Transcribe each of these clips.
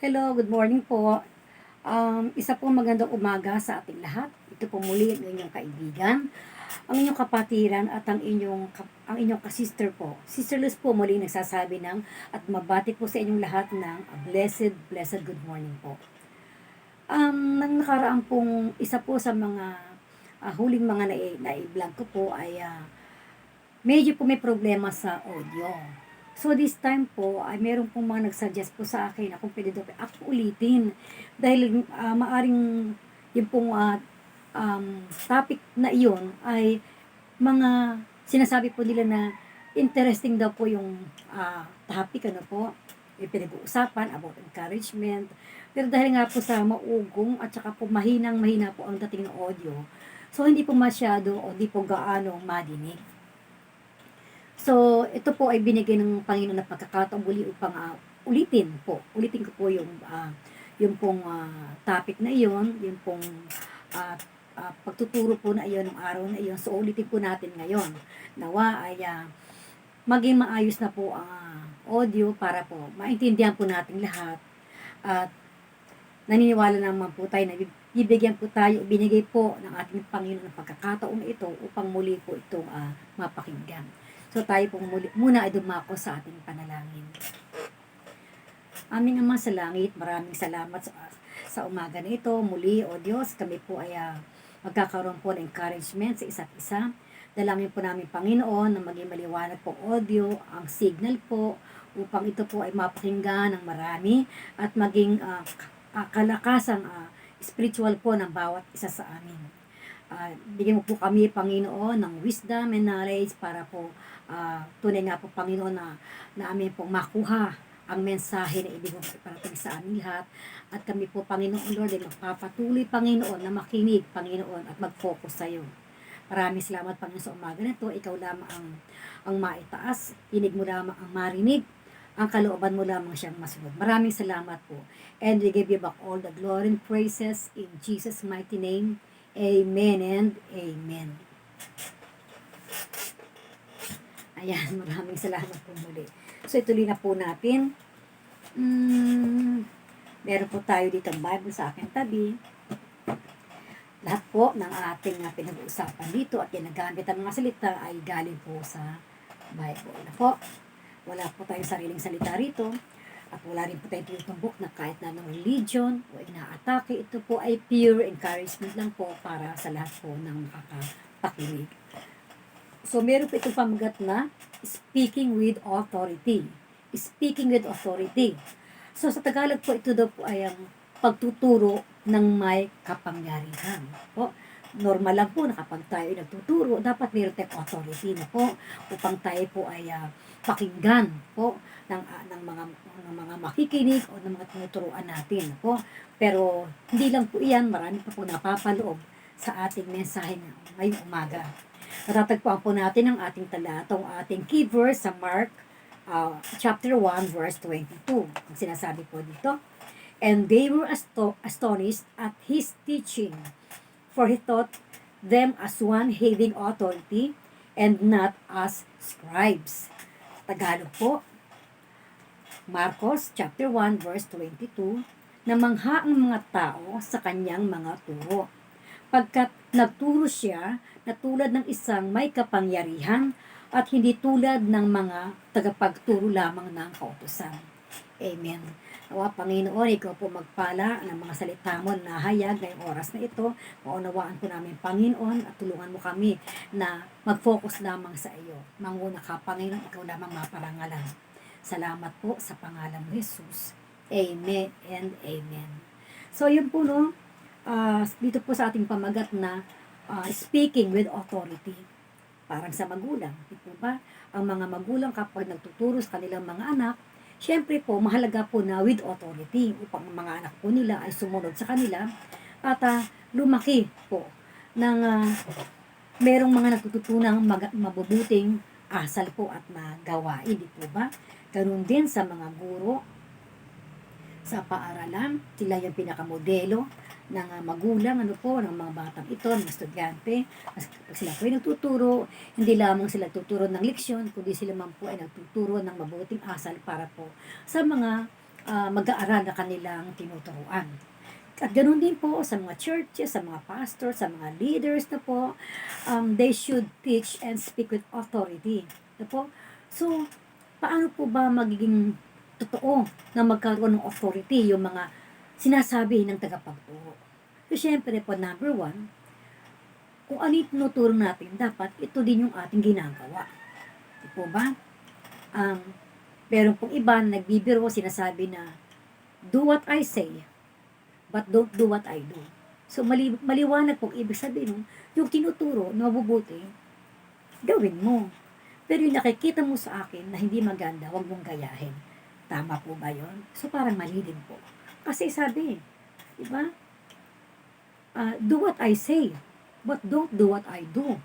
Hello, good morning po. Isa po magandang umaga sa ating lahat. Ito po muli ang inyong kaibigan, ang inyong kapatiran at ang inyong kasister po. Sister Luz po muli nagsasabi ng at mabati po sa inyong lahat ng blessed good morning po. Nang nakaraan pong isa po sa mga huling mga nai-vlog ko po ay medyo po may problema sa audio. So this time po ay meron pong mga nagsuggest po sa akin na kung pwede daw ako ulitin dahil maaring yung pong topic na iyon ay mga sinasabi po nila na interesting daw po yung topic ano po yung pinag-uusapan about encouragement. Pero dahil nga po sa maugong at saka po mahina po ang dating ng audio, so hindi po masyado o hindi po gaano madinig. So, ito po ay binigay ng Panginoon na pagkakataon muli upang ulitin ko po yung pong topic na iyon, yung pong uh, pagtuturo po na iyon ng araw na iyon. So, ulitin po natin ngayon. Nawa ay maging maayos na po ang audio para po maintindihan po natin lahat. At naniniwala naman po tayo na bibigyan po tayo, binigay po ng ating Panginoon ng pagkakataon na ito upang muli po itong mapakinggan. So tayo po muna ay dumako sa ating panalangin. Aming Ama sa langit, maraming salamat sa umaga na ito. Muli, O Diyos, kami po ay magkakaroon po ng encouragement sa isa't isa. Dalangin po namin Panginoon na maging maliwanag po audio, ang signal po, upang ito po ay mapakinggan ng marami at maging kalakasang spiritual po ng bawat isa sa amin. Bigyan mo po kami, Panginoon, ng wisdom and knowledge para po tunay nga po, Panginoon, na amin pong makuha ang mensahe na ibig mo iparating sa amin lahat. At kami po, Panginoon Lord, ay magpapatuloy, Panginoon, na makinig, Panginoon, at mag-focus sa iyo. Maraming salamat, Panginoon, sa umaga na ito. Ikaw lamang ang maitaas. Tinig mo lamang ang marinig. Ang kalooban mo lamang siyang masunod. Maraming salamat po. And we give you back all the glory and praises in Jesus' mighty name. Amen and amen. Ayan, maraming salamat po muli. So, ituloy na po natin. Meron po tayo dito ang Bible sa aking tabi. Lahat po ng ating pinag-uusapan dito at ginagamit ang mga salita ay galing po sa Bible. Na po, wala po tayong sariling salita rito. At wala rin po tayong tinutumbok na kahit na ng religion o inaatake. Ito po ay pure encouragement lang po para sa lahat po ng makakapakinig. So, meron po itong pamagat na speaking with authority. Speaking with authority. So, sa Tagalog po, ito daw po ay ang pagtuturo ng may kapangyarihan. Po, normal lang po na kapag tayo ay nagtuturo, dapat meron tayong authority na po upang tayo po ay pakinggan po ng mga makikinig o ng mga tinuturuan natin po. Pero hindi lang po iyan, marami pa po napapaloob sa ating mensahe ngayong umaga. Natatagpuan po natin ang ating talata, ang ating key verse sa Mark chapter 1 verse 22. Ang sinasabi po dito, and they were astonished at his teaching, for he taught them as one having authority and not as scribes. Tagalog po, Marcos chapter 1 verse 22, namangha ang mga tao sa kanyang mga turo. Pagkat nagturo siya na tulad ng isang may kapangyarihan at hindi tulad ng mga tagapagturo lamang ng kautusan. Amen. Nawa, Panginoon, ikaw po magpala ng mga salita mo na hayag ngayong oras na ito. Maunawaan po namin, Panginoon, at tulungan mo kami na mag-focus lamang sa iyo. Manguna ka, Panginoon, ikaw lamang maparangalan. Salamat po sa pangalan mo, Jesus. Amen and amen. So, yun po, no? Dito po sa ating pamagat na speaking with authority. Parang sa magulang. Ito ba? Ang mga magulang kapag nagtuturo sa kanilang mga anak, syempre po, mahalaga po na with authority upang ang mga anak po nila ay sumunod sa kanila at lumaki po ng merong mga natututunang mabubuting asal po at magawain. Di po ba? Ganun din sa mga guro sa paaralan, sila yung pinakamodelo ng magulang, ng mga batang ito, ng estudyante. Pag sila po ay nagtuturo, hindi lamang sila tuturo ng leksyon, kundi sila man po ay nagtuturo ng mabuting asal para po sa mga mag-aaral na kanilang tinuturuan. At ganoon din po sa mga churches, sa mga pastors, sa mga leaders na po, they should teach and speak with authority. Na po? So, paano po ba magiging totoo na magkaroon ng authority yung mga sinasabi ng tagapagturo? So, syempre po, number one, kung ano yung tinuturo natin, dapat ito din yung ating ginagawa. Di po ba? Meron pong iba na nagbibiro, sinasabi na, do what I say, but don't do what I do. So, maliwanag pong ibig sabihin, yung tinuturo na mabubuti, gawin mo. Pero yung nakikita mo sa akin na hindi maganda, huwag mong gayahin. Tama po ba yun? So, parang mali din po. Kasi sabi, di ba? Do what I say, but don't do what I do.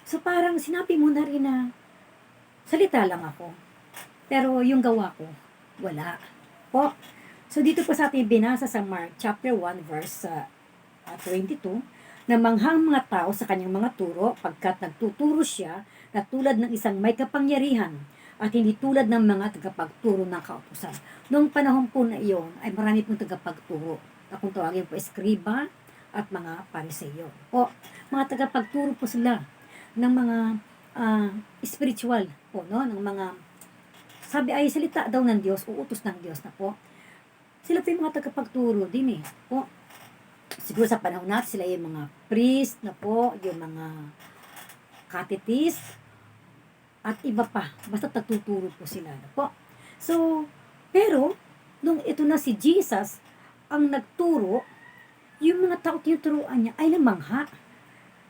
So, parang sinabi mo na rin na, salita lang ako. Pero yung gawa ko, wala. Po. So, dito po sa ating binasa sa Mark chapter 1 verse 22, na manghang mga tao sa kanyang mga turo pagkat nagtuturo siya na tulad ng isang may kapangyarihan at hindi tulad ng mga tagapagturo ng kautusan. Noong panahon po na iyon ay marami pong tagapagturo na kung tawagin po eskriba at mga pariseyo. Po, mga tagapagturo po sila ng mga spiritual po, no? Ng mga sabi ay salita daw ng Diyos, uutos ng Diyos na po. Sila po yung mga tagapagturo din po. Siguro sa panahon natin sila yung mga priest na po, yung mga catechist, at iba pa. Basta nagtuturo po sila na po. So, pero, nung ito na si Jesus, ang nagturo, yung mga tao tinuturuan niya ay namangha.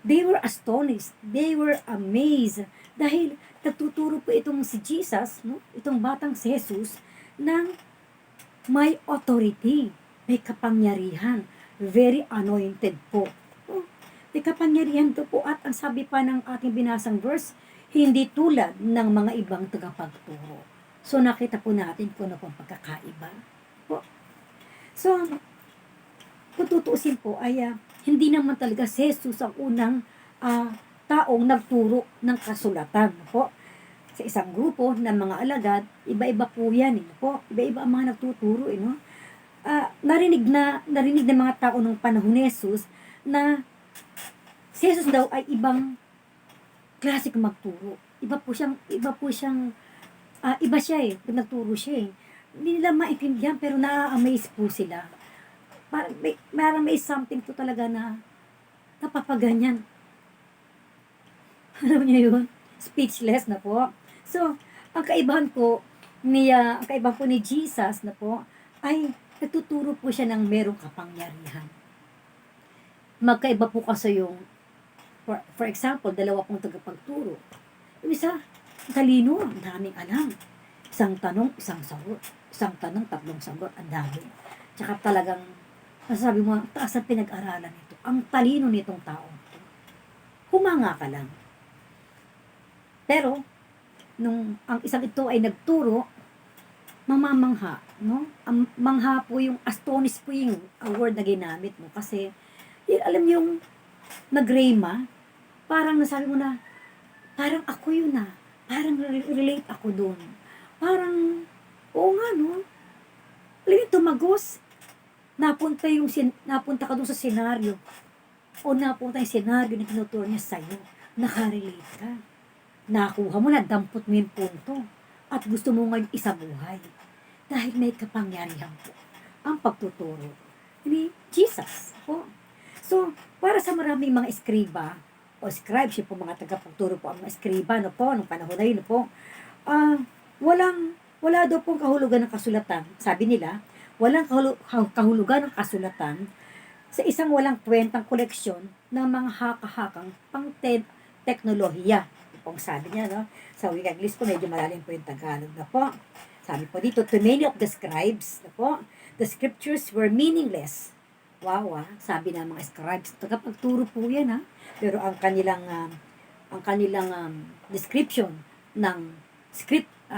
They were astonished. They were amazed. Dahil nagtuturo po itong si Jesus, no? Itong batang si Jesus, ng may authority, may kapangyarihan, very anointed po. May kapangyarihan to po at ang sabi pa ng ating binasang verse, hindi tulad ng mga ibang tagapagturo. So nakita po natin kung ano pong pagkakaiba po. So, kung tutuusin po ay hindi naman talaga si Jesus ang unang taong nagturo ng kasulatan po. Sa isang grupo ng mga alagad, iba-iba po yan po. Iba-iba ang mga nagtuturo no? Narinig ng mga tao ng panahon ni Jesus na si Jesus daw ay ibang klase magturo. Iba siya pag nagturo siya Hindi nila maintindihan pero na-amaze po sila. Parang may something po talaga na napapaganyan. Alam niyo yun? Speechless na po. So, ang kaibahan po ni Jesus na po ay nagtuturo po siya ng merong kapangyarihan. Magkaiba po kasi yung, for example, dalawa pong tagapagturo. Yung isa, talino, ang daming alam. Isang tanong, isang sagot. Isang tanong, tatlong sagot, ang dami. Tsaka talagang, masasabi mo, ang taas ang pinag-aralan nito. Ang talino nitong tao. Humanga ka lang. Pero, nung ang isang ito ay nagturo, mamamangha, no? Ang mangha po yung, astonished po yung word na ginamit mo. Kasi, alam yung nagrema, parang nasabi mo na, parang ako yun parang relate ako doon. Parang, oo nga no, alam yung tumagos, napunta ka doon sa senaryo, o napunta yung senaryo na tinuturo niya sa'yo, nakarelate ka. Nakuha mo na, dampot mo yung punto, at gusto mo ngayon isabuhay. Dahil may kapangyarihan po ang pagtuturo ni Jesus po. So, para sa maraming mga eskriba, o scribe, siya po mga tagapagturo po ang mga eskriba, no po, nung panahon na yun, no po, wala daw pong kahulugan ng kasulatan. Sabi nila, walang kahulugan ng kasulatan sa isang walang kwentang koleksyon ng mga haka-hakang pang-teknolohiya. Pong sabi niya, no? Sa wikang English po, medyo malalim po yung Tagalog na po. Sabi po dito, to many of the scribes, na po, the scriptures were meaningless. Wow, sabi ng mga scribes, tagapagturo po yan, Pero ang kanilang description ng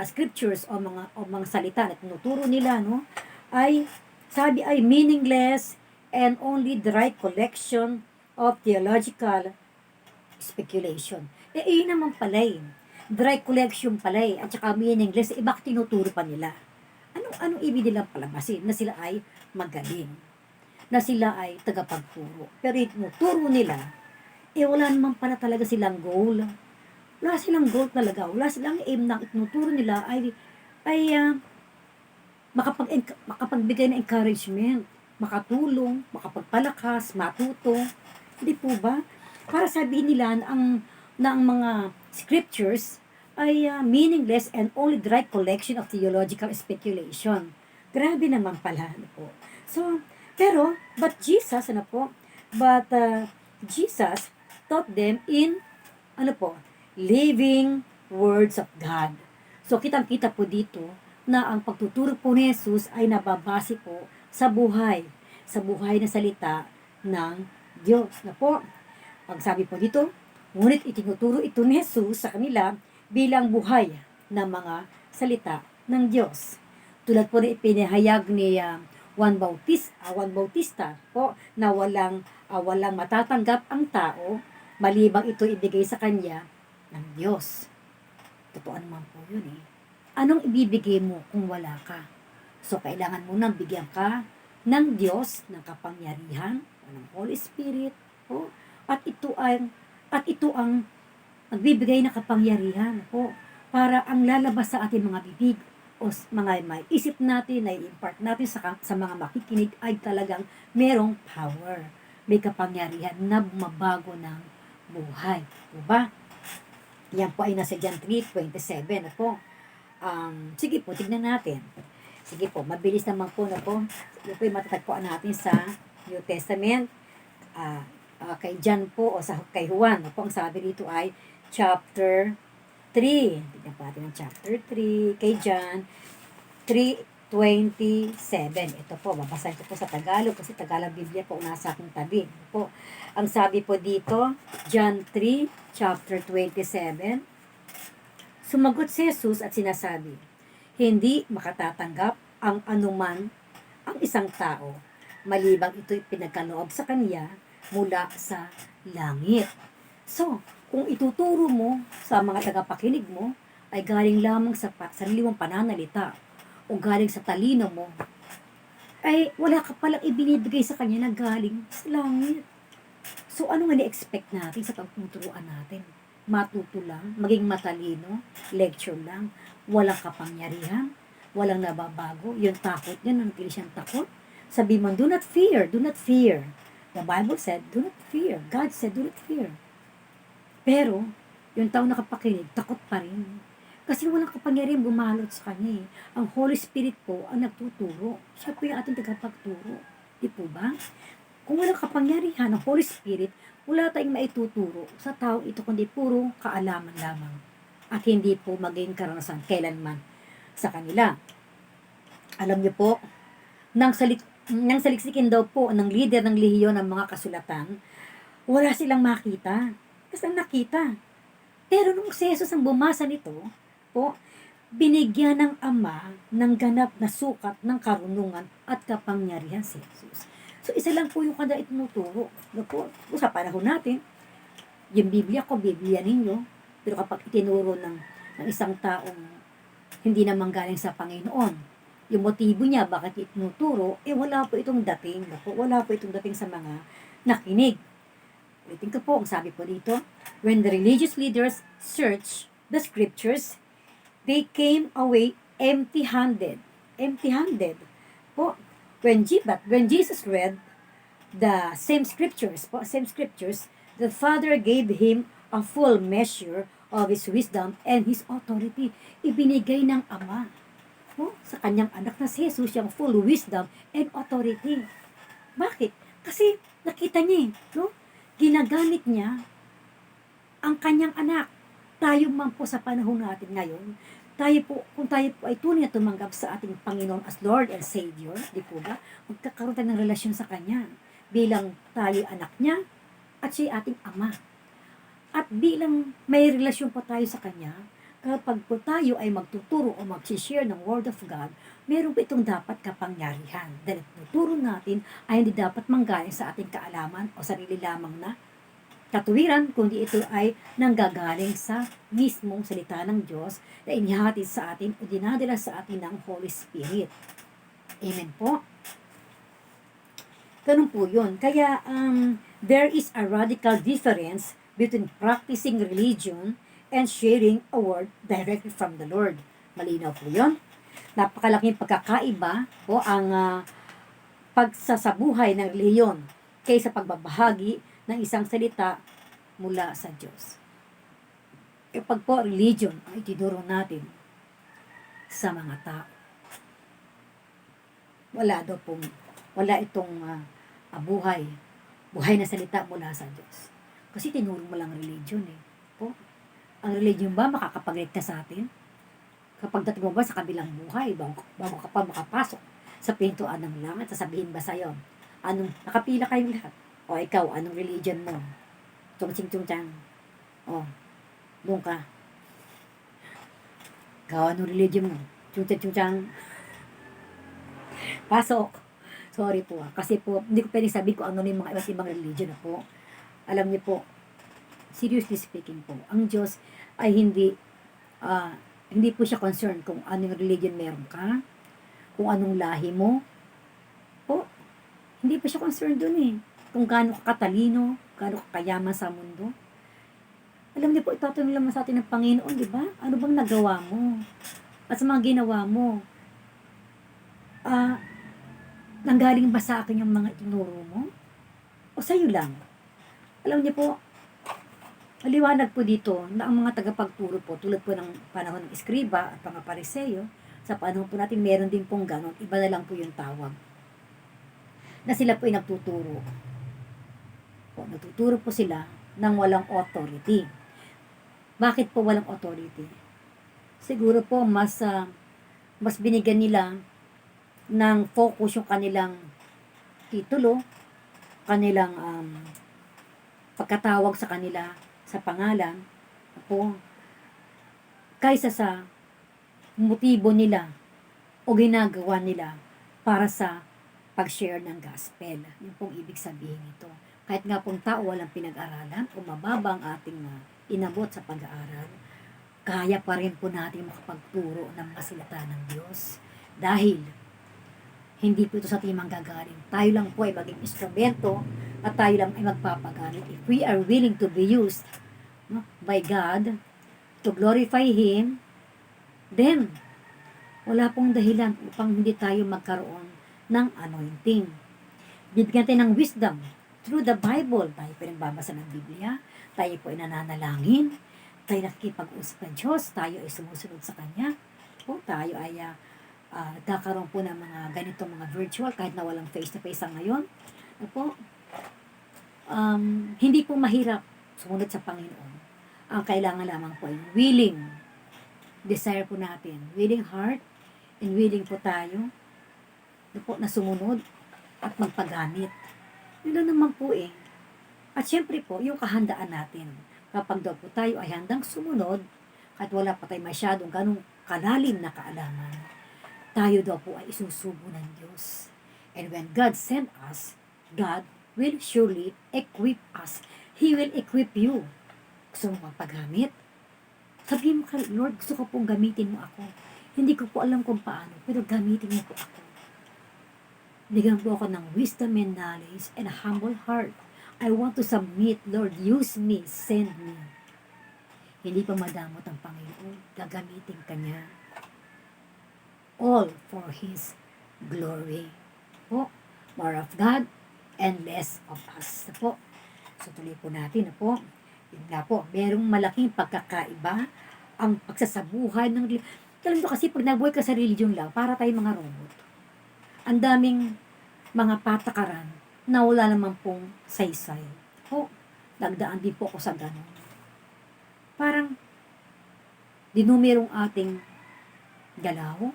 scriptures o mga salita na tinuturo nila, no, ay sabi ay meaningless and only dry collection of theological speculation. Yun naman pala dry collection pala at saka meaningless, bakit tinuturo pa nila? Ano Anong ibig nilang palabasin? Na sila ay magaling. Na sila ay tagapagturo. Pero ituturo nila, wala naman pala talaga silang goal. Wala silang goal talaga. Wala silang aim na ituturo nila ay makapagbigay ng encouragement, makatulong, makapagpalakas, matuto. Hindi po ba? Para sabihin nila na ang mga scriptures ay meaningless and only dry collection of theological speculation. Grabe naman pala. Ano po. So, but Jesus taught them in, living words of God. So, kitang-kita po dito na ang pagtuturo po ni Jesus ay nababase po sa buhay na salita ng Diyos. Na po, ang sabi po dito, ngunit itinuturo ito ni Jesus sa kanila bilang buhay na mga salita ng Diyos. Tulad po na ipinahayag ni Juan Bautista po na walang matatanggap ang tao malibang ito ibigay sa kanya ng Diyos. Totoo naman po yun eh. Anong ibibigay mo kung wala ka? So, kailangan mo nang bigyan ka ng Diyos, ng kapangyarihan, ng Holy Spirit, po. At ito ang nagbibigay ng kapangyarihan, po, para ang lalabas sa ating mga bibig o mga may isip natin, na i-impart natin sa mga makikinig ay talagang merong power. May kapangyarihan na mabago ng buhay. Diba? Yan po ay nasa John 3:27 na po. Sige po, tignan natin. Sige po, mabilis naman po na po. Ito po yung matatagpuan natin sa New Testament. Kay John po o kay Juan. Po, ang sabi dito ay chapter 3. Tignan po natin ang chapter 3. Kay John 3:27. Ito po, babasahin ko po sa Tagalog kasi Tagalog Biblia po nasa aking tabi. Ito po, ang sabi po dito, John 3, chapter 27. Sumagot si Jesus at sinasabi, hindi makatatanggap ang anuman ang isang tao, malibang ito'y pinagkaloob sa kanya mula sa langit. So, kung ituturo mo sa mga tagapakinig mo, ay galing lamang sa sarili mong pananalita o galing sa talino mo, ay wala ka palang ibinibigay sa kanya na galing sa langit. So, ano nga ni-expect natin sa pagtuturuan natin? Matuto lang, maging matalino, lecture lang, walang kapangyarihan, walang nababago, yung takot niya, nanatili siyang takot. Sabi mo, do not fear, do not fear. The Bible said, do not fear. God said, do not fear. Pero, yung tao nakapakinig, takot pa rin. Kasi walang kapangyarihan bumalot sa kanya eh. Ang Holy Spirit po ang nagtuturo. Siya po yung ating tagapagturo. Di po ba? Kung walang kapangyarihan ng Holy Spirit, wala tayong maituturo sa tao ito kundi puro kaalaman lamang at hindi po maging karanasan kailanman sa kanila. Alam niyo po, nang saliksikin daw po ng leader ng lehiyon ng mga kasulatan, wala silang makita. Kasi ang nakita. Pero nung si Jesus ang bumasa nito, po, binigyan ng Ama ng ganap na sukat ng karunungan at kapangyarihan si Jesus. So, isa lang po yung kada itinuturo. Po, sa panahon natin, yung Biblia ko, Biblia ninyo. Pero kapag itinuro ng isang taong hindi naman galing sa Panginoon, yung motibo niya, bakit itinuturo, wala po itong dating. Wala po itong dating sa mga nakinig. Ulitin ko po, ang sabi po dito, when the religious leaders searched the scriptures, they came away empty-handed. Empty-handed. Po, when Jesus read the same scriptures, the Father gave him a full measure of His wisdom and His authority. Ibinigay ng Ama sa kanyang anak na si Jesus yung full wisdom and authority. Bakit? Kasi nakita niya ginagamit niya ang kanyang anak. Tayo man po sa panahon natin ngayon, kung tayo po ay tunay na tumanggap sa ating Panginoon as Lord and Savior, di po ba? Magkakaroon tayo ng relasyon sa Kanya bilang tayo anak niya at siya ating Ama. At bilang may relasyon po tayo sa Kanya, kapag po tayo ay magtuturo o mag-share ng Word of God, meron po itong dapat kapangyarihan. Dahil tuturo natin ay hindi dapat manggaling sa ating kaalaman o sarili lamang na katuwiran, kundi ito ay nanggagaling sa mismong salita ng Diyos na inihatid sa atin o dinadala sa atin ng Holy Spirit. Amen po. Ganun po yun. Kaya, there is a radical difference between practicing religion and sharing a word directly from the Lord. Malinaw po yun. Napakalaking pagkakaiba po ang pagsasabuhay ng reliyon kaysa pagbabahagi ng isang salita mula sa Diyos. Kapag po religion ang itinuro natin sa mga tao, wala itong buhay na salita mula sa Diyos. Kasi tinuro mo lang religion Po, ang religion ba makakapagligtas sa atin? Kapag dating mo ba sa kabilang buhay, bago ka pa makapasok sa pintuan ng langit, sasabihin ba sa'yo, nakapila kayong lahat? O ikaw, anong religion mo? Chung-ching-chung-chang. O, doon ka. Ikaw, anong religion mo? Chung-ching-chung-chang. Pasok. Sorry po kasi po, hindi ko pwedeng sabihin kung ano yung mga iba't ibang religion na po. Alam niyo po, seriously speaking po, ang Diyos ay hindi po siya concerned kung anong religion meron ka, kung anong lahi mo. Po, hindi po siya concerned dun kung gaano ka katalino, gaano ka kayaman sa mundo. Alam niyo po, itatanong lang sa atin ng Panginoon, di ba? Ano bang nagawa mo? At sa mga ginawa mo, nanggaling ba sa akin yung mga itinuro mo? O sa'yo lang? Alam niyo po, maliwanag po dito na ang mga tagapagturo po, tulad po ng panahon ng Eskriba at mga Pariseo, sa panahon po natin, meron din pong ganon, iba na lang po yung tawag. Na sila po ay nagtuturo. Nagtuturo po sila ng walang authority. Bakit po walang authority? Siguro po mas binigyan nila ng focus yung kanilang titulo, kanilang pagkatawag sa kanila sa pangalan po, kaysa sa motibo nila o ginagawa nila para sa pag-share ng gospel. Yung pong ibig sabihin nito. Kahit nga pong tao walang pinag-aralan o mababa ang ating inabot sa pag-aaral, kaya pa rin po natin makapagturo ng mga salita ng Diyos. Dahil hindi po ito sa ating manggagaling. Tayo lang po ay maging instrumento at tayo lang ay magpapagaling. If we are willing to be used by God to glorify Him, then wala pong dahilan upang hindi tayo magkaroon ng anointing. Bibigyan tayo ng wisdom through the Bible. Tayo po nagbabasa ng Biblia, tayo po ay nananalangin, tayo nakikipag-usap ng Diyos, tayo ay sumusunod sa Kanya, tayo ay nagkakaroon po ng mga ganitong mga virtual kahit na walang face-to-face ang ngayon. Hindi po mahirap sumunod sa Panginoon. Ang kailangan lamang po ay willing desire po natin, willing heart and willing po tayo na sumunod at magpagamit. Yun lang naman po At syempre po, yung kahandaan natin. Kapag daw po tayo ay handang sumunod, at wala pa tayo masyadong ganong kalalim na kaalaman, tayo daw po ay isusubo ng Diyos. And when God sent us, God will surely equip us. He will equip you. Gusto mo magpagamit? Sabihin mo kay Lord, gusto ko pong gamitin mo ako. Hindi ko po alam kung paano, pero gamitin mo po ako. Bigyan po ako ng wisdom and knowledge and a humble heart. I want to submit, Lord, use me, send me. Hindi pa madamot ang Panginoon, gagamitin ka niya. All for His glory. Po, more of God and less of us. Po. So tuloy po natin Yun nga po, merong malaking pagkakaiba ang pagsasabuhay ng religion. Alam nyo kasi pag nabuhay ka sa religion lang, para tayong mga robot. Ang daming mga patakaran na wala naman pong saysay. Nagdaan din po ako sa ganun. Parang dinumerong ating galaw.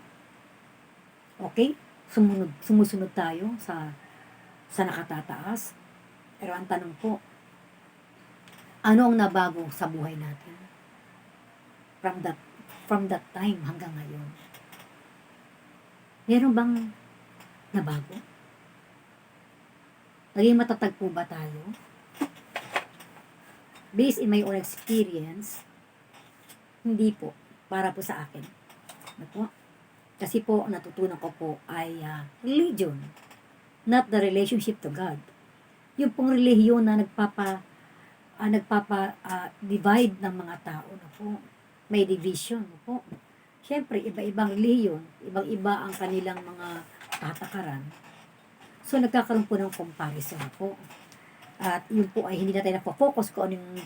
Okay? Sumusunod tayo sa nakatataas. Pero ang tanong po, ano ang nabago sa buhay natin? From that time hanggang ngayon. Meron bang nabago? Naging matatag po ba tayo? based in my own experience, hindi po. Para po sa akin. Ano po? Kasi po, ang natutunan ko po ay religion, not the relationship to God. Yung pong relihiyon na divide ng mga tao na po. May division na po. Siyempre, iba-ibang relihiyon, ibang-iba ang kanilang mga patakaran. So, nagkakaroon po ng comparison na po. At yun po ay hindi na tayo napofocus kung ano yung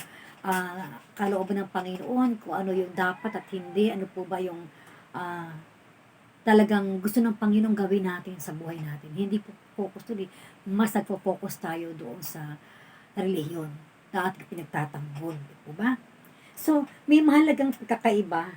kalooban ng Panginoon, kung ano yung dapat at hindi, ano po ba yung talagang gusto ng Panginoon gawin natin sa buhay natin. Hindi po focus tuloy, mas nagpo-focus tayo doon sa relihiyon na ating pinagtatanggol, di po ba? So, may mahalagang pagkakaiba,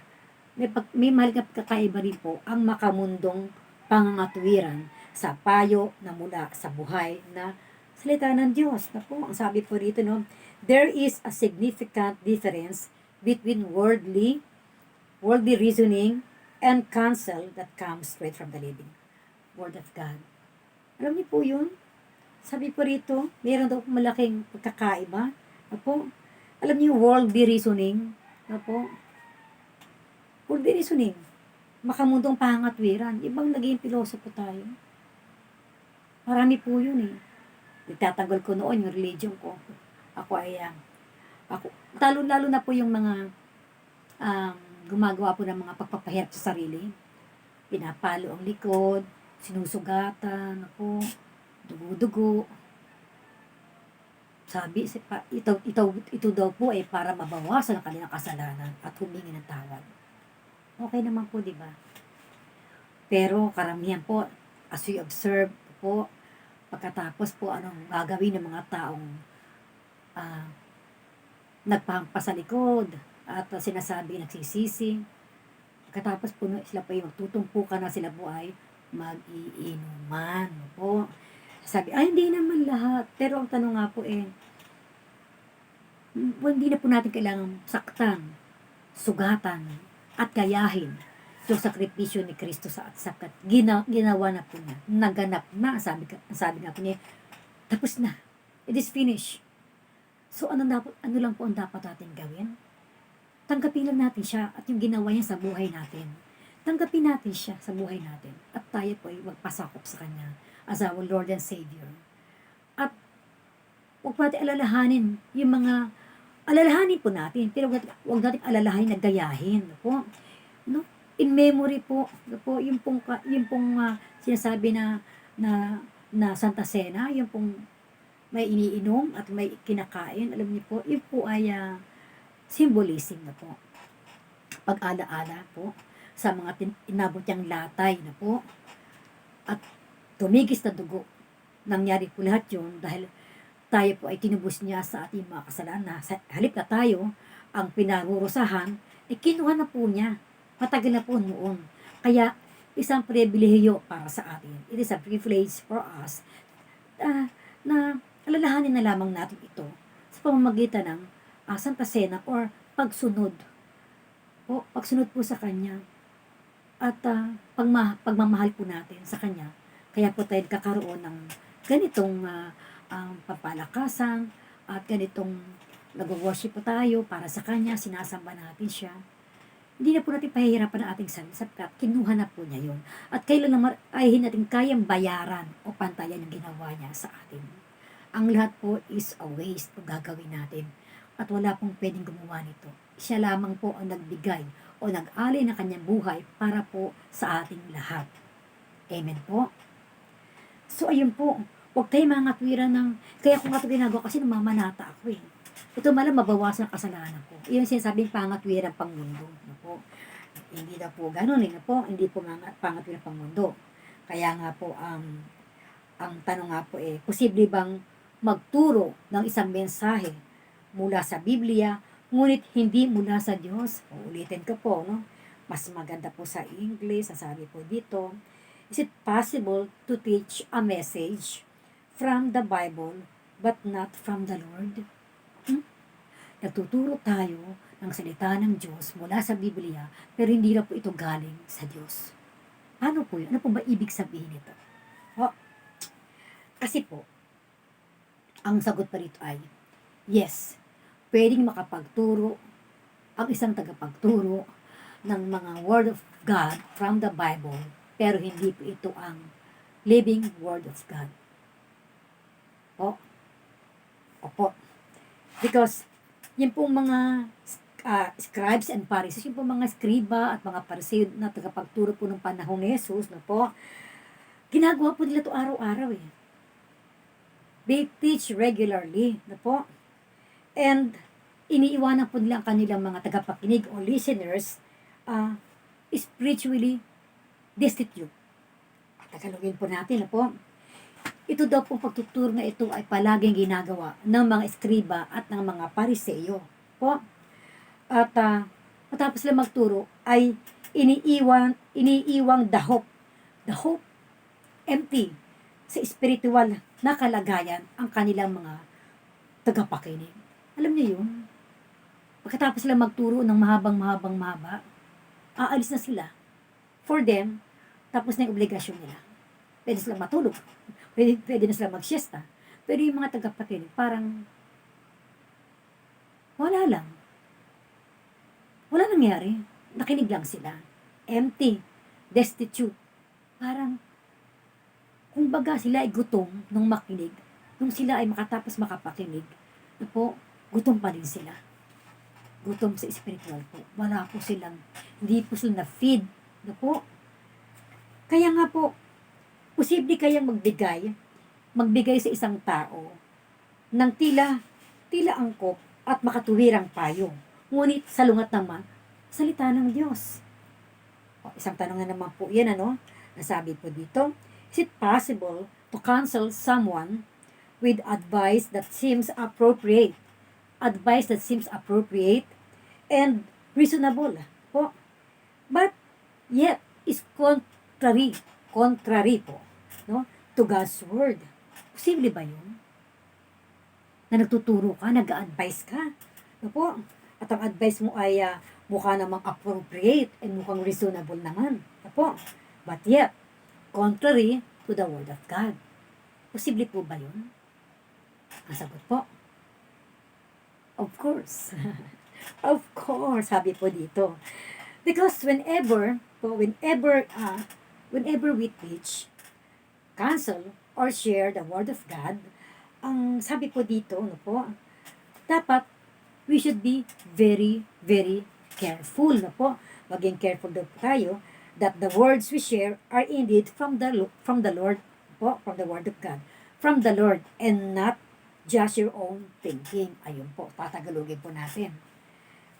may mahalagang pagkakaiba rin po ang makamundong pangangatwiran sa payo na mula sa buhay na salita ng Diyos. Na po, ang sabi po dito, no, there is a significant difference between worldly reasoning and counsel that comes straight from the living Word of God. Alam niyo po yun? Sabi po rito, mayroon daw malaking pagkakaiba. Apo, alam niyo worldly reasoning? Apo, worldly reasoning. Makamundong pangangatwiran. Ibang naging pilosopo tayo. Marami po yun eh. Nagtatanggol ko noon yung religion ko. Lalo na po yung mga gumagawa po ng mga pagpapahirap sa sarili. Pinapalo ang likod, sinusugatan, dugo-dugo. Sabi, ito daw po ay para mabawasan ang kanilang kasalanan at humingi ng tawad. Okay naman po, di ba? Pero karamihan po, as we observe po, pagkatapos po anong gagawin ng mga taong nagpahampas sa likod at sinasabi nagsisisi. Pagkatapos po sila po yung magtutumpukan na sila po ay mag-iinuman po. Sabi, ay hindi naman lahat. Pero ang tanong nga po hindi na po natin kailangang saktan, sugatan, at gayahin yung sakripisyo ni Kristo sa atsakat. Ginawa na po niya. Naganap na. Sabi nga po niya, tapos na. It is finished. So, ano lang po ang dapat natin gawin? Tanggapin lang natin siya at yung ginawa niya sa buhay natin. Tanggapin natin siya sa buhay natin. At tayo po ay magpasakop sa Kanya as our Lord and Savior. At huwag natin alalahanin po natin, pero huwag natin alalahanin na gayahin. Po. No? In memory po, yung pong sinasabi na Santa Cena, yung pong may iniinom at may kinakain, alam niyo po, yun po ay symbolism na po. Pag-alaala po sa mga inabot niyang latay na po at tumigis na dugo. Nangyari po lahat yun dahil tayo po ay tinubos niya sa ating mga kasalanan. Halip na tayo ang pinarurusahan, kinuha na po niya. Matagal na po noon. Kaya isang pribilehiyo para sa atin. It is a privilege for us na alalahanin na lamang natin ito sa pamamagitan ng Santa Cena or pagsunod po sa Kanya at pagmamahal po natin sa Kanya. Kaya po tayo kakaroon ng ganitong papalakasan at ganitong nag-worship po tayo para sa Kanya, sinasamba natin siya. Hindi na po natin pahihirapan ang ating sarili sapagkat kinuha na po niya yun. At kailan naman ay hindi natin kayang bayaran o pantayan yung ginawa niya sa atin. Ang lahat po is a waste po gagawin natin. At wala pong pwedeng gumawa nito. Siya lamang po ang nagbigay o nag-alay ng kanyang buhay para po sa ating lahat. Amen po. So ayun po, huwag tayo mga katwiran kaya kung nga ito ginagawa kasi namamanata ako eh. Ito malang mabawasan ang kasalanan ko. Iyon sinasabing pangatwiran pang mundo. Hindi na po ganun hindi po pangatwiran pang mundo. Kaya nga po ang tanong nga po posible bang magturo ng isang mensahe mula sa Biblia, ngunit hindi mula sa Diyos? Uulitin ko po, no? Mas maganda po sa English, sasabi po dito, is it possible to teach a message from the Bible but not from the Lord? Nagtuturo tayo ng salita ng Diyos mula sa Biblia, pero hindi na po ito galing sa Diyos. Ano po yun? Ano po ba ibig sabihin nito? Kasi po, ang sagot pa rito ay, yes, pwedeng makapagturo ang isang tagapagturo ng mga Word of God from the Bible, pero hindi po ito ang living Word of God. O, opo. Because, yung pong mga scribes and Pharisees, yung pong mga skriba at mga Pariseo na tagapagturo po ng panahon ni Jesus, no po, ginagawa po nila ito araw-araw eh. They teach regularly, no po. And, iniiwanan po nila ang kanilang mga tagapakinig o listeners spiritually destitute. Tagalogin po natin, no po. Ito daw pong pagtuturo na ito ay palaging ginagawa ng mga eskriba at ng mga Pariseo po. At matapos sila magturo ay iniiwang the hope empty sa spiritual na kalagayan ang kanilang mga tagapakinig. Alam niyo yun? Pagkatapos sila magturo ng mahaba, aalis na sila. For them, tapos na yung obligasyon nila. Pwede silang matulog. Pwede na sila mag-siesta. Pero yung mga tagapakinig, parang wala lang. Wala nangyari. Nakinig lang sila. Empty. Destitute. Parang, kung baga sila ay gutom nung makinig, nung sila ay makatapos makapakinig, na po, gutom pa rin sila. Gutom sa spiritual po. Wala po silang, hindi po sila na-feed. Na po. Kaya nga po, posible kayang magbigay sa isang tao ng tila angkop at makatuwirang payo. Ngunit salungat naman, salita ng Diyos. O, isang tanong na naman po yan, ano? Nasabi po dito, is it possible to counsel someone with advice that seems appropriate and reasonable po, but yet is contrary po, no, to God's word? Posible ba yun? Na nagtuturo ka, nag-a-advise ka, no po, at ang advice mo ay mukha namang appropriate and mukhang reasonable naman, no po, but yet contrary to the word of God. Posible po ba yun? Ang sagot po, of course. Of course, sabi po dito. Because whenever we teach, counsel, or share the Word of God, ang sabi po dito, no po, dapat we should be very, very careful, no po. Maging careful daw po tayo that the words we share are indeed from the Lord po, from the Word of God, from the Lord, and not just your own thinking. Ayun po, tatagalogin po natin.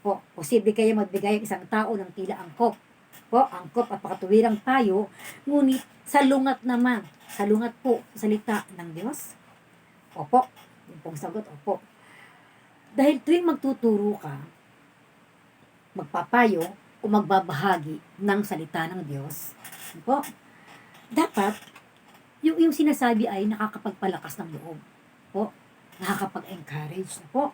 Po, posible kayo magbigay ang isang tao ng tila angkop at pakatuwirang payo, ngunit salungat po salita ng Diyos? Opo, yung pong sagot, opo. Dahil tuwing magtuturo ka, magpapayo o magbabahagi ng salita ng Diyos, opo, dapat yung sinasabi ay nakakapagpalakas ng loob po, nakakapag-encourage po.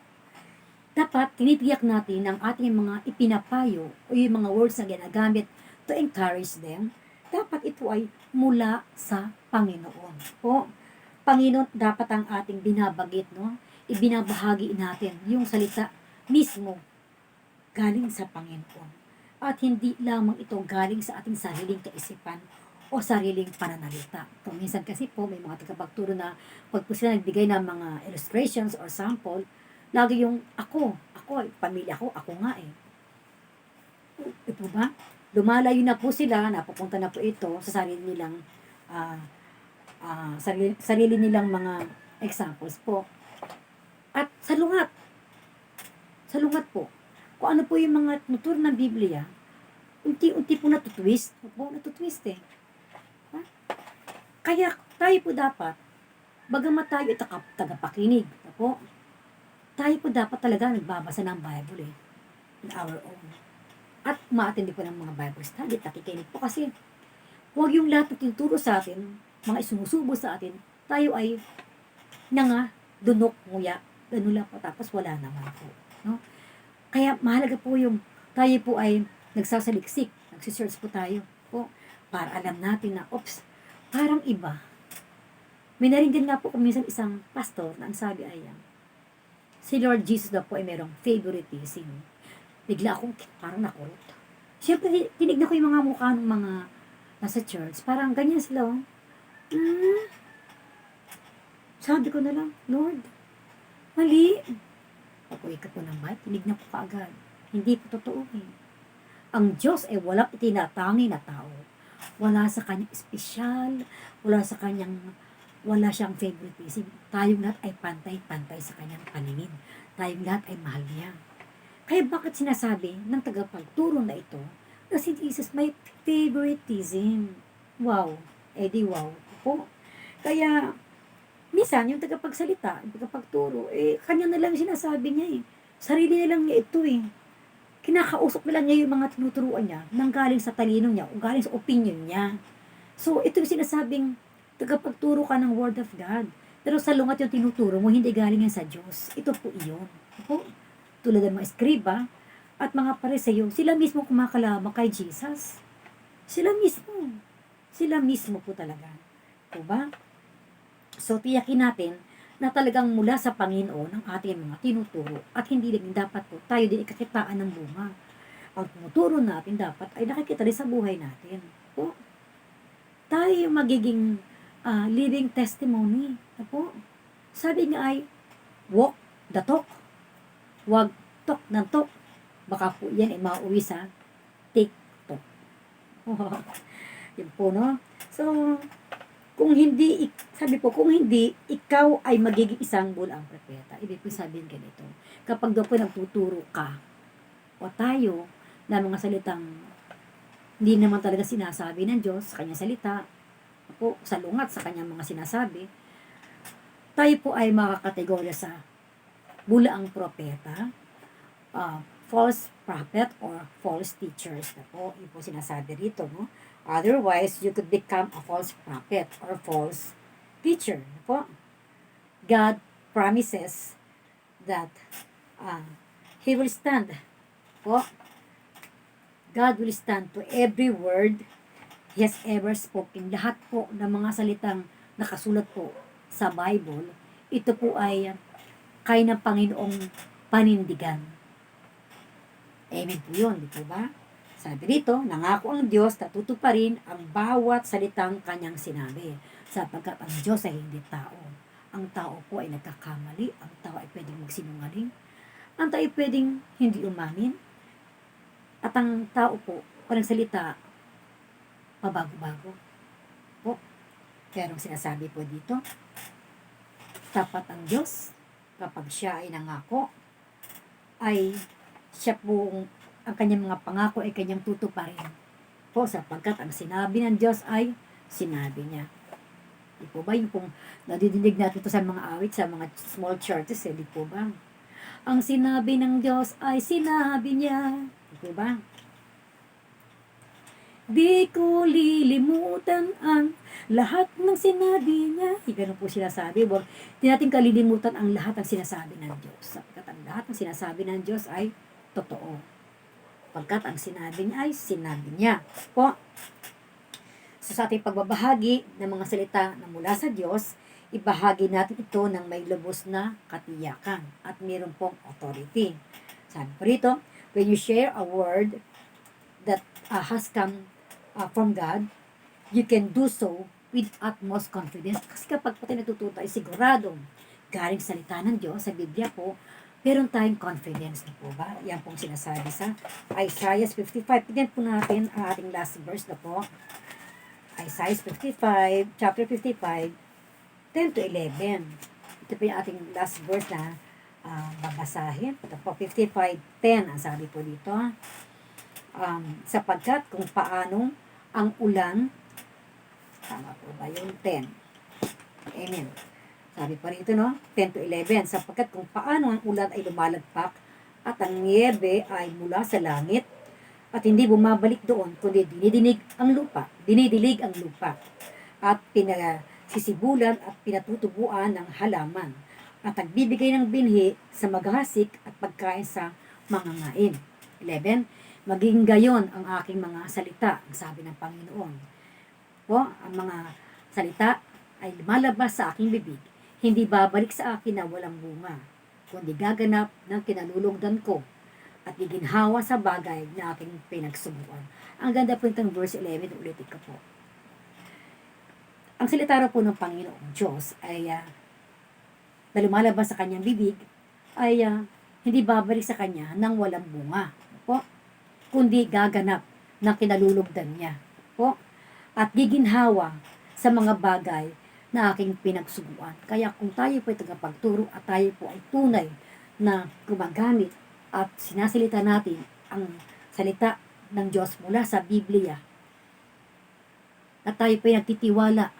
Dapat tinitiyak natin ang ating mga ipinapayo o yung mga words na ginagamit to encourage them, dapat ito ay mula sa Panginoon po. Panginoon dapat ang ating binabagit, no? Ibinabahagi natin yung salita mismo galing sa Panginoon. At hindi lamang ito galing sa ating sariling kaisipan o sariling pananalita. Kung minsan kasi po may mga tagapagturo na pag po sila nagbigay ng mga illustrations or sample, lagi yung ako, pamilya ko, ako nga eh. Ito ba? Lumalayo na po sila, napupunta na po ito sa sarili nilang sarili nilang mga examples po. At salungat po. Kung ano po yung mga nuturo ng Biblia, unti-unti po natutwist eh. Ha? Kaya tayo po dapat, bagamat tayo tagapakinig, po, tayo po dapat talaga nagbabasa ng Bible eh, in our own. At ma-attend po ng mga Bible study, nakikinig po kasi huwag yung lahat na tinuturo sa atin, mga isumusubo sa atin, tayo ay dunok, nguya, ganun lang po, tapos wala naman po. No? Kaya mahalaga po yung tayo po ay nagsasaliksik, nagsisearch po tayo po, para alam natin na, parang iba. May naringgan nga po kung minsan isang pastor na ang sabi ay, si Lord Jesus daw po ay merong favoritism. Bigla akong parang nakurot. Siyempre, tinignan ko yung mga mukha ng mga nasa church. Parang ganyan sila. Hmm, sabi ko na lang, Lord, mali. Pag-uwi ka po ng bahay, tinignan ko kaagad. Hindi po totoo eh. Ang Diyos ay walang itinatangi na tao. Wala sa kanyang espesyal, wala siyang favoritism. Tayong lahat ay pantay-pantay sa kanyang paningin. Tayong lahat ay mahal niya. Kaya bakit sinasabi ng tagapagturo na ito na si Jesus may favoritism? Wow. Eh di wow po. Kaya, minsan yung tagapagsalita, yung tagapagturo, kanya na lang sinasabi niya eh. Sarili na lang niya ito eh. Kinakausap na lang niya yung mga tinuturuan niya nang galing sa talino niya o galing sa opinion niya. So, ito yung sinasabing tagapagturo ka ng Word of God. Pero sa lungat yung tinuturo mo, hindi galing yan sa Diyos. Ito po iyon. Po, tulad ng mga eskriba at mga pariseyo, sila mismo kumakalama kay Jesus. Sila mismo. Sila mismo po talaga. Po ba? So, tiyakin natin na talagang mula sa Panginoon ang ating mga tinuturo at hindi din dapat po tayo din ikakitaan ng bunga. Ang tinuturo natin dapat ay nakikita rin sa buhay natin. Po, tayo yung magiging living testimony. Po, sabi nga ay, walk the talk. Wag talk ng talk. Baka po yan ay mauwi sa TikTok. Yun po, no? So, kung hindi, ikaw ay magiging isang bulaang propeta. Ibig po sabihin ganito. Kapag daw po nagtuturo ka, o tayo, na mga salitang hindi naman talaga sinasabi ng Diyos sa kanyang salita, po, salungat sa kanyang mga sinasabi, tayo po ay makakategorya sa bulaang propeta, false prophet, or false teachers na po. Yun po sinasabi rito, no? Otherwise, you could become a false prophet or false teacher. Po. God promises that He will stand. Po. God will stand to every word He has ever spoken. Lahat po ng mga salitang nakasulat po sa Bible, ito po ay kay ng Panginoong panindigan. Amen po yun, di po ba? Sabi rito, nangako ang Diyos na tutuparin ang bawat salitang kanyang sinabi, sapagkat ang Diyos ay hindi tao. Ang tao po ay nagkakamali, ang tao ay pwedeng magsinungaling, ang tao ay pwedeng hindi umamin, at ang tao po, kung nagsalita, pabago-bago. Po. Pero ang sinasabi po dito, tapat ang Diyos, kapag siya ay nangako, ay siya po ang kanyang mga pangako ay kanyang tutuparin. Po, sapagkat ang sinabi ng Diyos ay sinabi niya. Di po ba yung kung nadidinig natin ito sa mga awit, sa mga small churches, di po ba? Ang sinabi ng Diyos ay sinabi niya. Di po ba? Di ko lilimutan ang lahat ng sinabi niya. Ganun po sinasabi. Huwag di natin kalilimutan ang lahat ng sinasabi ng Diyos. Sapagkat ang lahat ng sinasabi ng Diyos ay totoo. Pagkat ang sinabi niya ay sinabi niya. Po. So sa ating pagbabahagi ng mga salita na mula sa Diyos, ibahagi natin ito ng may lubos na katiyakan at mayroon pong authority. Sabi po rito, when you share a word that has come from God, you can do so with utmost confidence. Kasi kapag pati natututo ay siguradong galing salita ng Diyos sa Biblia po, meron tayong confidence na po ba? Yan pong sinasabi sa Isaiah 55. Tignan po natin ang ating last verse na po. Isaiah 55, chapter 55, 10 to 11. Ito po yung ating last verse na babasahin. Ito po, 55:10 ang sabi po dito. Sapagkat kung paano ang ulan, tama po ba yung 10? Amen. Sabi pa rito, no? 10 to 11. Sapagkat kung paano ang ulan ay lumalagpak at ang niebe ay mula sa langit at hindi bumabalik doon, kundi dinidilig ang lupa at pinasisibulan at pinatutubuan ng halaman at nagbibigay ng binhi sa maghasik at pagkain sa mangangain. 11. Maging gayon ang aking mga salita, ang sabi ng Panginoon. Po, ang mga salita ay lumalabas sa aking bibig, hindi babalik sa akin na walang bunga, kundi gaganap ng kinalulugdan ko at giginhawa sa bagay na aking pinagsubuan. Ang ganda po itong verse 11, ulitin ko po. Ang salita po ng Panginoong Diyos ay na lumalabas sa kanyang bibig ay hindi babalik sa kanya nang walang bunga po, kundi gaganap ng kinalulugdan niya po, at giginhawa sa mga bagay na aking pinagsubuan. Kaya kung tayo po ay tagapagturo at tayo po ay tunay na gumagamit at sinasalita natin ang salita ng Diyos mula sa Biblia, at tayo po ay nagtitiwala,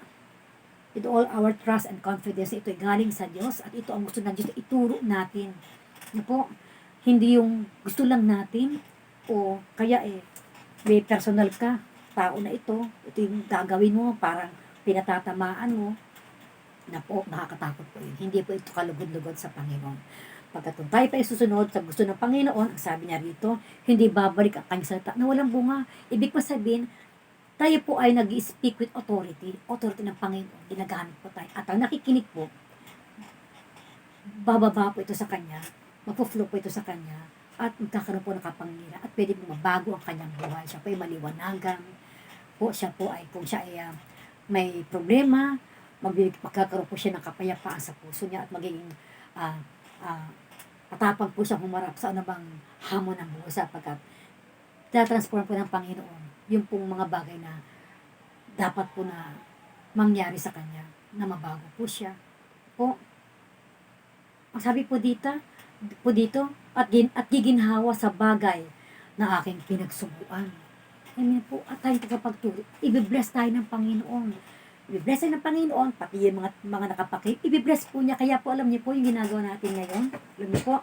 with all our trust and confidence, ito ay galing sa Diyos at ito ang gusto ng Diyos na ituro natin. Ano po? Hindi yung gusto lang natin o kaya may personal ka, tao na ito yung gagawin mo, parang pinatatamaan mo, na po, nakakatakot po yun. Hindi po ito kalugod-lugod sa Panginoon. Pagkatong tayo pa isusunod sa gusto ng Panginoon, ang sabi niya rito, hindi babalik ang kanyang salita na walang bunga. Ibig pa sabihin, tayo po ay nag-speak with authority ng Panginoon, ginagamit po tayo. At ang nakikinig po, bababa po ito sa Kanya, magpo-flow po ito sa Kanya, at magkakaroon po ng kapangyarihan, at pwede po mabago ang kanyang buhay. Siya po ay maliwanagan, po siya po ay, kung siya ay may problema, magkakaroon po siya ng kapayapaan sa puso niya, at magiging patapang po siyang humarap sa anumang hamon ng buhay, sapagkat tatransform po ng Panginoon yung pong mga bagay na dapat po na mangyari sa kanya, na mabago po siya po. Ang sabi po dito, at giginhawa sa bagay na aking pinagsubuan. Amen po. At tayo tagapagturo, ibibless tayo ng Panginoon. Ibibless tayo ng Panginoon, pati yung mga nakapakit, ibibless po niya. Kaya po alam niyo po yung ginagawa natin ngayon. Alam niyo po,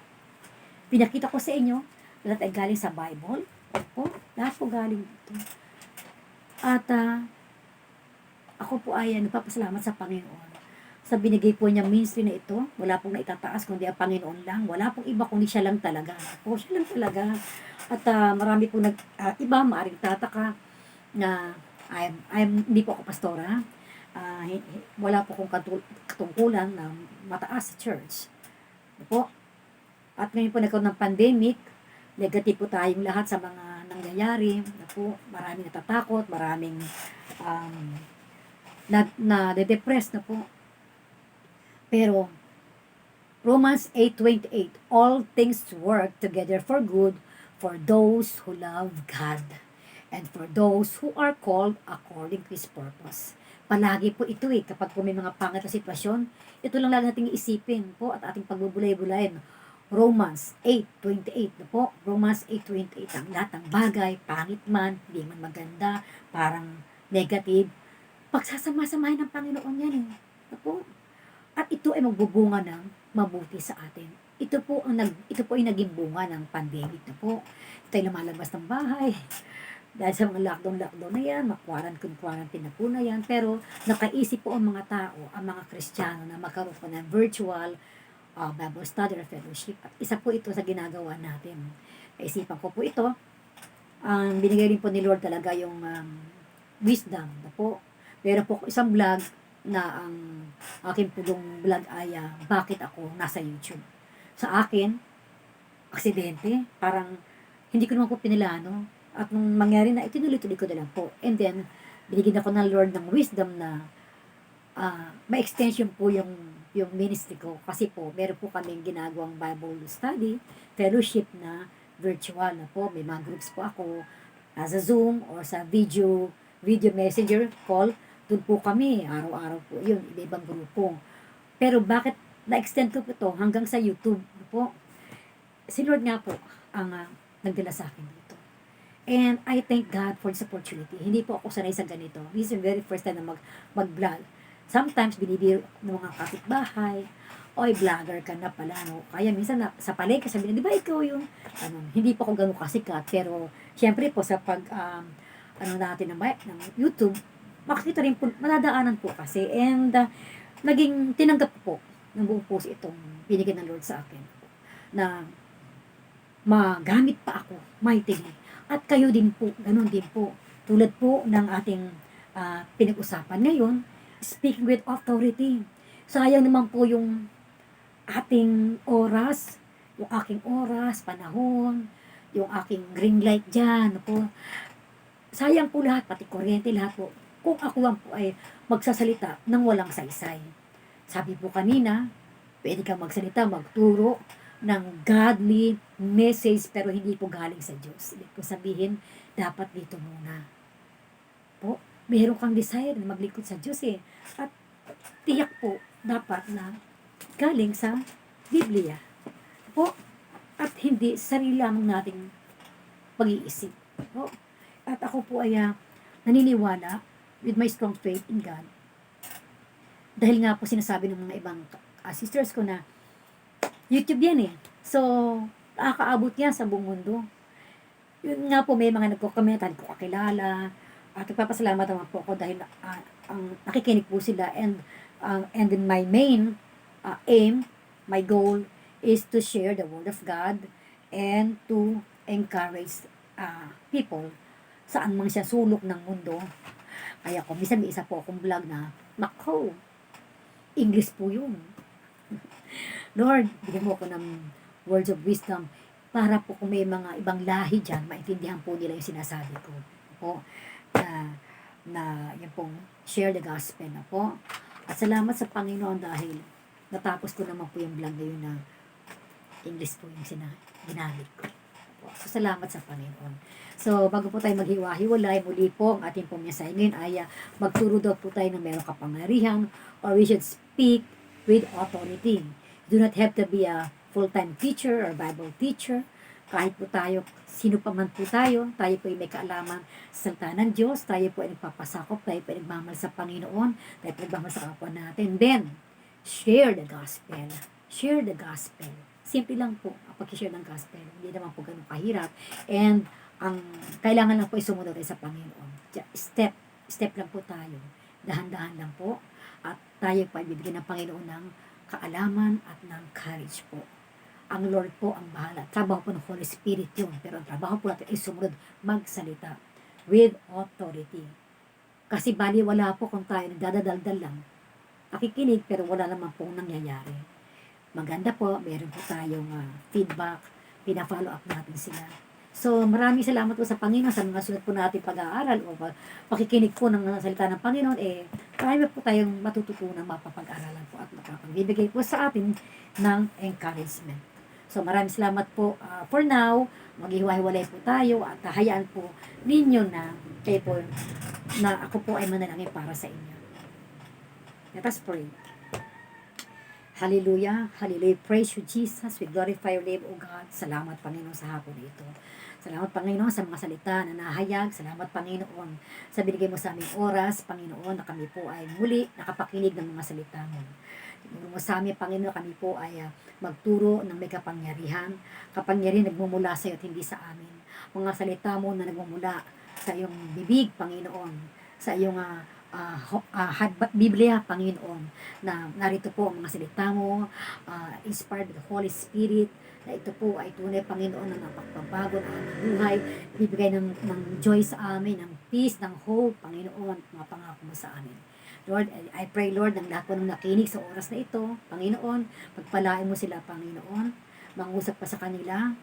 pinakita ko sa inyo, lahat ay galing sa Bible. Po, lahat po galing dito. At ako po ay nagpapasalamat sa Panginoon sa binigay po niya ministry na ito. Wala pong naitataas kundi ang Panginoon lang. Wala pong iba kundi siya lang talaga. Po, siya lang talaga. At marami po iba maaring tataka na hindi po ako pastora. Wala po akong katungkulan na mataas sa church. Po. At ngayon po nagkaroon ng pandemic, negative po tayong lahat sa mga nangyayari. Po, maraming natatakot, maraming na-depress na po. Pero Romans 8:28, all things work together for good for those who love God and for those who are called according to His purpose. Palagi po ito kapag po may mga pangit na sitwasyon, ito lang lagi nating iisipin po at ating pagbubulay-bulayin. Romans 8:28 na po. Romans 8:28, ang lahat ng bagay, pangit man, hindi man maganda, parang negative, pagsasama-samahin ng Panginoon yan na po. At ito ay magbubunga ng mabuti sa atin. Ito po ay naging bunga ng pandemic na po. Ito ay lumalabas ng bahay. Dahil sa mga lockdown na yan, quarantine na po na yan. Pero nakaisip po ang mga tao, ang mga Kristiyano na magkaroon po ng virtual Bible study or fellowship. At isa po ito sa ginagawa natin. Naisipan ko po ito. Binigay rin po ni Lord talaga yung wisdom na po. Meron po isang vlog na ang aking pulong vlog ay bakit ako nasa YouTube. Sa akin, aksidente, parang hindi ko naman po pinilano. At nung mangyari na, itinuloy-tuloy ko na lang po. And then, binigyan ako ng Lord ng wisdom na ma-extension po yung ministry ko. Kasi po, meron po kaming ginagawang Bible study, fellowship na virtual na po. May mga groups po ako sa Zoom or sa video messenger call. Doon po kami, araw-araw po yun, iba-ibang grupo. Pero bakit na-extend ko po ito hanggang sa YouTube po? Si Lord nga po ang nagdala sa akin dito. And I thank God for this opportunity. Hindi po ako sanay sa ganito. This is the very first time na mag-vlog. Sometimes binibiro ng mga kapitbahay, oy, vlogger ka na pala, no? Kaya minsan sa palengke, sabi na, di ba ikaw yung, hindi po ako ganun kasikat, pero, syempre po, sa natin ng YouTube, makikita rin po, madadaanan po kasi, and, naging tinanggap po ng buong puso itong binigyan ng Lord sa akin, na, magamit pa ako, mightily, at kayo din po, ganun din po, tulad po ng ating, pinag-usapan ngayon, speaking with authority. Sayang naman po yung ating oras, yung aking oras, panahon, yung aking green light dyan, po. Sayang po lahat, pati kuryente, lahat po. Kung ako lang po ay magsasalita ng walang saysay. Sabi po kanina, pwede kang magsalita, magturo ng godly message pero hindi po galing sa Diyos. Ibig po sabihin, dapat dito muna. Po, meron kang desire na maglingkod sa Diyos eh. At tiyak po, dapat na galing sa Biblia. Po, at hindi sarili lamang nating pag-iisip. Po, at ako po ay naniniwala with my strong faith in God. Dahil nga po sinasabi ng mga ibang sisters ko na YouTube yan eh. So, nakakaabot yan sa buong mundo. Yun nga po, may mga nagko-comment, hindi ko kakilala. At nagpapasalamat naman po ako dahil ang nakikinig po sila. And then my main aim, my goal is to share the Word of God and to encourage people saan man siya sulok ng mundo. Kaya kung minsan may isa po akong vlog na, nako, English po yun. Lord, bigyan mo ako ng words of wisdom para po kung may mga ibang lahi dyan, maintindihan po nila yung sinasabi ko. Po, na yung pong share the gospel na po. At salamat sa Panginoon dahil natapos ko naman po yung vlog na yun na English po yung ginamit ko. So, salamat sa Panginoon. So, bago po tayo maghiwa-hiwalay, muli po, ang ating pong mensahe ngayon ay magturo daw po tayo ng mayroong kapangyarihan or we should speak with authority. You do not have to be a full-time teacher or Bible teacher. Kahit po tayo, sino pa man po tayo po ay may kaalaman sa salita ng Diyos, tayo po ay nagpapasakop, tayo po ay nagmamahal sa Panginoon, tayo po ay nagmamahal sa kapwa natin. Then, share the gospel. Share the gospel. Simple lang po ang pag-share ng gospel. Hindi naman po ganun kahirap. And ang kailangan lang po ay sumunod tayo sa Panginoon. Step lang po tayo. Dahan-dahan lang po. At tayo po ay bibigyan ng Panginoon ng kaalaman at ng courage po. Ang Lord po ang bahala. Trabaho po ng Holy Spirit yun. Pero ang trabaho po natin ay sumunod, magsalita with authority. Kasi bali wala po kung tayo nagdadaldal lang. Nakikinig pero wala naman pong nangyayari. Maganda po, meron po tayong feedback, pina-follow up natin sila. So, maraming salamat po sa Panginoon sa mga sunod po natin pag-aaral o pakikinig po ng salita ng Panginoon. Marami po tayong matututunan, mapapag-aralan po at makapagbibigay po sa atin ng encouragement. So, maraming salamat po. For now, maghiwa-hiwalay po tayo at hayaan po ninyo na kayo po, na ako po ay manalangin para sa inyo. Let us pray. Hallelujah, hallelujah. Praise you, Jesus. We glorify your name, O God. Salamat, Panginoon, sa hapon ito. Salamat, Panginoon, sa mga salita na nahayag. Salamat, Panginoon, sa binigay mo sa aming oras, Panginoon, na kami po ay muli nakapakinig ng mga salita mo. Tinuro mo sa amin, Panginoon, kami po ay magturo ng may kapangyarihan. Kapangyarihan nagmumula sa iyo at hindi sa amin. Mga salita mo na nagmumula sa iyong bibig, Panginoon, sa iyong Biblia, Panginoon, na narito po ang mga salita mo, inspired by the Holy Spirit, na ito po ay tunay, Panginoon, na napagpabago ng aming buhay, bibigay ng joy sa amin, ng peace, ng hope, Panginoon, mga pangako mo sa amin. Lord, I pray, Lord, ng lahat po ng nakinig sa oras na ito, Panginoon, pagpalain mo sila, Panginoon, mangusap pa sa kanila,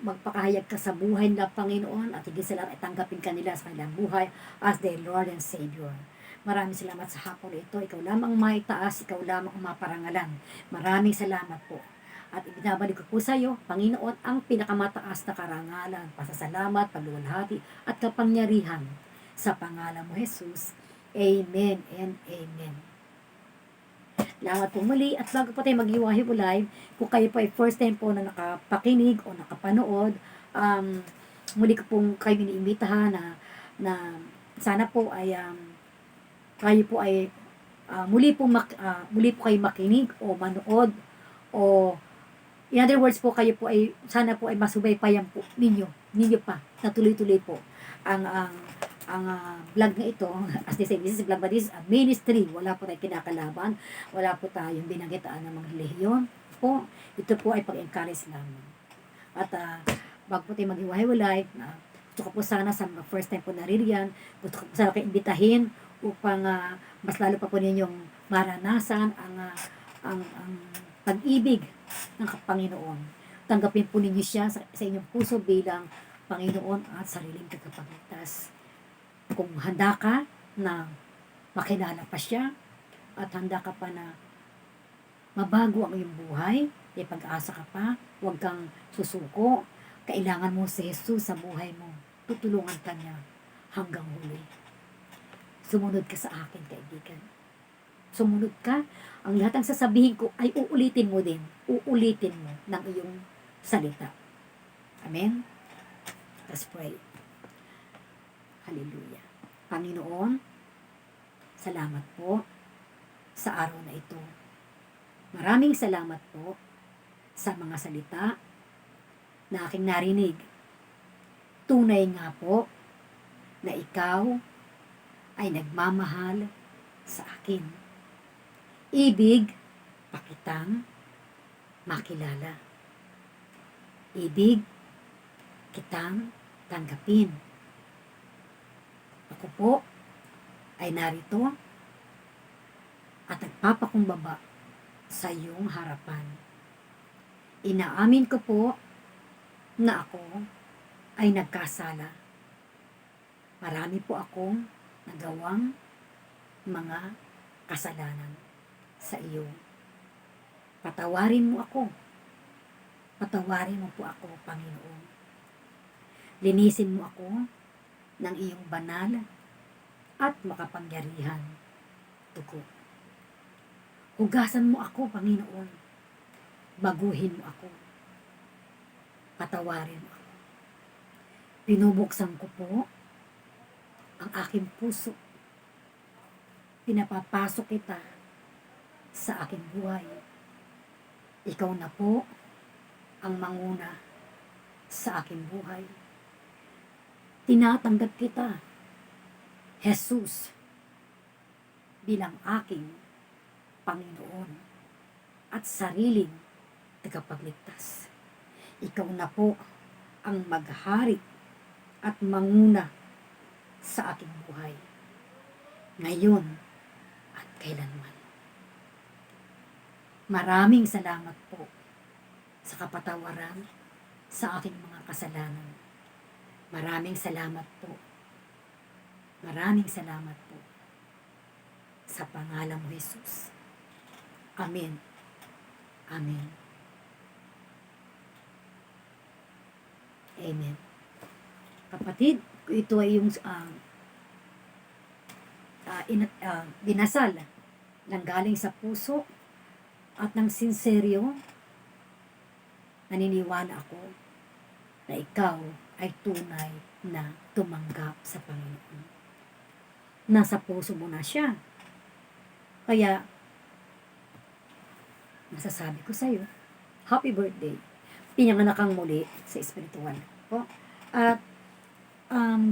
magpakahayag ka sa buhay nila, Panginoon, at higit sa lahat ay tanggapin ka nila sa kanilang buhay as their Lord and Savior. Maraming salamat sa hapon ito. Ikaw lamang maitaas, ikaw lamang ang maparangalan. Maraming salamat po. At ibinabalik ko po sa iyo, Panginoon, ang pinakamataas na karangalan, pasasalamat, pagluwalhati, at kapangyarihan sa pangalan mo, Jesus. Amen and amen. Salamat po muli at bago po tayo maghiwa-hiwalay, kung kayo po ay first time po na nakapakinig o nakapanood, muli ko pong kayo iniimbitahan na sana po ay kayo po ay muli po kayo makinig o manood o in other words po kayo po ay sana po ay masubaybayan po ninyo pa na tuloy-tuloy po ang vlog na ito, as they say, this is vlog, but this is a ministry. Wala po tayong kinakalaban, wala po tayong binagitaan ng mga relihiyon po. Ito po ay pag-encourage lamang. At bago po tayo maghiwa-hiwalay, gusto ko po sana sa mga first time po naririyan, gusto ko po sana kayo imbitahin upang mas lalo pa po ninyong maranasan ang pag-ibig ng Panginoon. Tanggapin po ninyo siya sa inyong puso bilang Panginoon at sariling tagapagligtas. Kung handa ka na makilala pa siya at handa ka pa na mabago ang iyong buhay, may pag-asa ka pa, huwag kang susuko, kailangan mo si Jesus sa buhay mo. Tutulungan ka niya hanggang huli. Sumunod ka sa akin, kaibigan. Sumunod ka. Ang lahat ng sasabihin ko ay uulitin mo din. Uulitin mo ng iyong salita. Amen? Let's pray. Hallelujah. Panginoon, salamat po sa araw na ito. Maraming salamat po sa mga salita na aking narinig. Tunay nga po na ikaw ay nagmamahal sa akin. Ibig pakitang makilala. Ibig kitang tanggapin. Ako po ay narito at nagpapakumbaba sa iyong harapan. Inaamin ko po na ako ay nagkasala. Marami po akong nagawang mga kasalanan sa iyo. Patawarin mo ako. Patawarin mo po ako, Panginoon. Linisin mo ako ng iyong banal at makapangyarihan dugo. Hugasan mo ako, Panginoon. Baguhin mo ako. Patawarin mo ako. Pinubuksan ko po ang aking puso. Pinapapasok kita sa aking buhay. Ikaw na po ang manguna sa aking buhay. Tinatanggap kita, Jesus, bilang aking Panginoon at sariling tagapagligtas. Ikaw na po ang maghari at manguna sa aking buhay, ngayon at kailanman. Maraming salamat po sa kapatawaran sa aking mga kasalanan. Maraming salamat po. Maraming salamat po. Sa pangalan mo, Jesus. Amen. Amen. Amen. Kapatid, ito ay yung dinasal ng galing sa puso at ng sinseryo. Naniniwala ako na ikaw ay tunay na tumanggap sa Panginoon. Nasa puso mo na siya. Kaya, masasabi ko sa iyo, happy birthday. Pinanganak kang muli sa espiritual. Po. At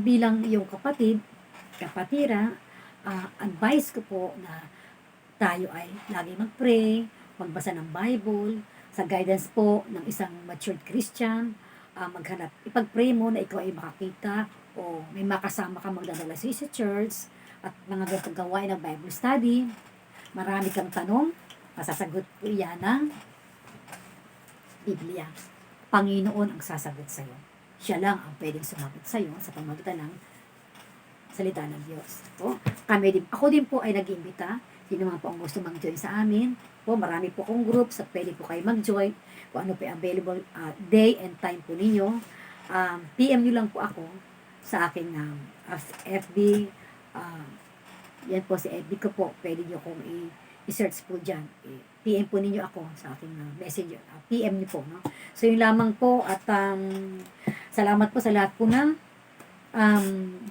bilang iyong kapatira, advice ko po na tayo ay lagi mag-pray, magbasa ng Bible, sa guidance po ng isang matured Christian, maghanap, ipag-pray mo na ikaw ay makakita o may makasama ka magdadala sa church at mga ganitong gawain ng Bible study. Marami kang tanong, masasagot po yan ng Biblia. Panginoon ang sasagot sa iyo. Siya lang ang pwedeng sumagot sa iyo sa pamamagitan ng salita ng Diyos. Po, ako din po ay nag-imbita. Sino man po ang gusto mag-join sa amin. Po, marami po akong group sa pwede po kayo mag-join. Kung ano po yung available day and time po ninyo. PM nyo lang po ako sa aking FB. Yan po si FB ko po. Pwede nyo kong i-search po dyan. PM po ninyo ako sa aking messenger. PM nyo po. No? So, yun lamang po. At salamat po sa lahat po ng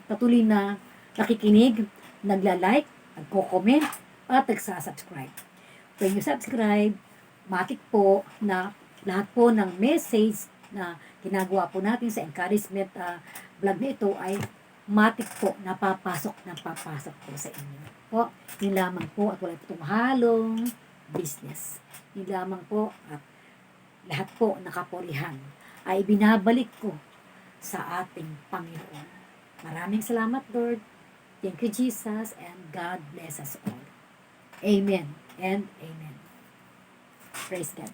patuloy na nakikinig, nagla-like, nagko-comment, at nagsasubscribe. When you subscribe, matik po na lahat po ng message na ginagawa po natin sa encouragement vlog na ito ay matik po napapasok po sa inyo. Po, yun lamang po at wala po itong halong business. Yun lamang po at lahat po nakapurihan ay binabalik ko sa ating Panginoon. Maraming salamat, Lord. Thank you, Jesus, and God bless us all. Amen and amen. Praise God.